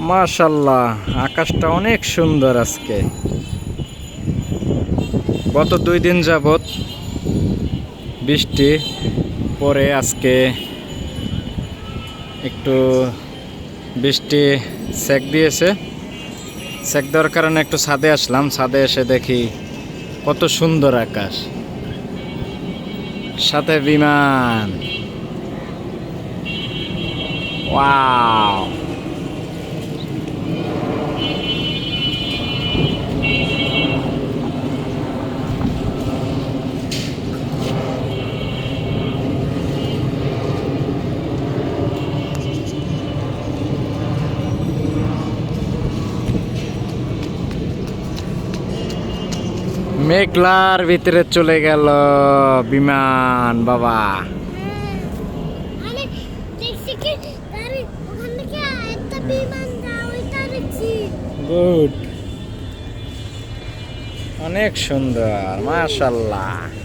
মাশাআল্লাহ, আকাশটা অনেক সুন্দর আজকে। গত 2 দিন যাবত বৃষ্টি পরে আজকে একটু বৃষ্টি সেক দিয়েছে। সেক দেওয়ার কারণে একটু ছাদে আসলাম। ছাদে এসে দেখি কত সুন্দর আকাশ, সাথে বিমান। ওয়াও! মেঘলার ভিতরে চলে গেল বিমান বাবা। গুড, অনেক সুন্দর, মাশাআল্লাহ।